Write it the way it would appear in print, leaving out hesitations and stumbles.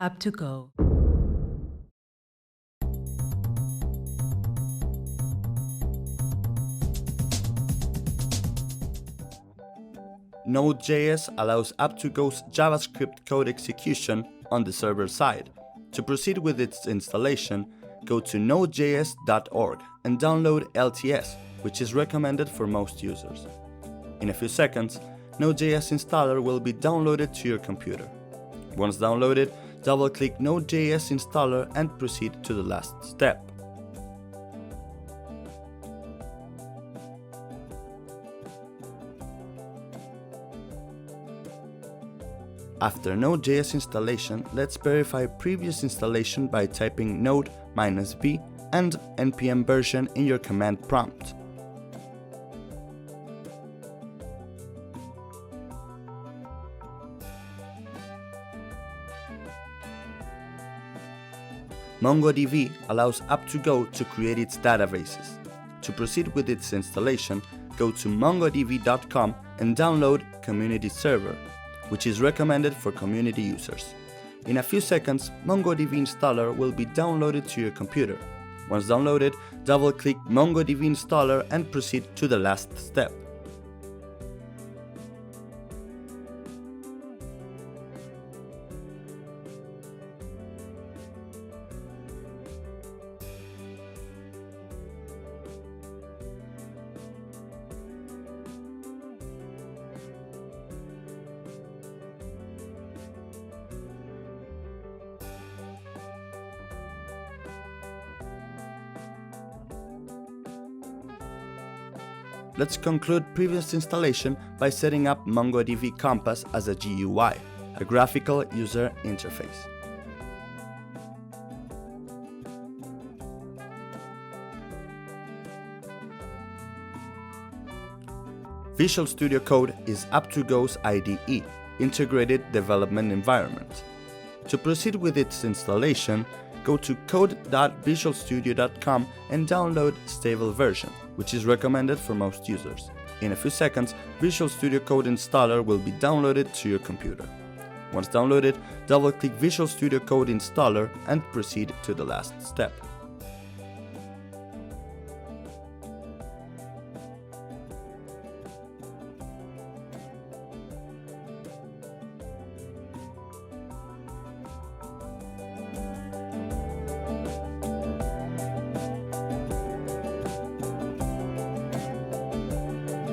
Aptugo. Node.js allows Aptugo's JavaScript code execution on the server side. To proceed with its installation, go to nodejs.org and download LTS, which is recommended for most users. In a few seconds, Node.js installer will be downloaded to your computer. Once downloaded, double-click Node.js installer and proceed to the last step. After Node.js installation, let's verify previous installation by typing node-v and npm version in your command prompt. Mongo DB allows Aptugo to create its databases. To proceed with its installation, go to mongodb.com and download Community Server, which is recommended for community users. In a few seconds, Mongo DB installer will be downloaded to your computer. Once downloaded, double-click Mongo DB installer and proceed to the last step. Let's conclude previous installation by setting up Mongo DB Compass as a GUI, a graphical user interface. Visual Studio Code is Aptugo's IDE, Integrated Development Environment. To proceed with its installation, go to code.visualstudio.com and download stable version, which is recommended for most users. In a few seconds, Visual Studio Code installer will be downloaded to your computer. Once downloaded, double-click Visual Studio Code installer and proceed to the last step.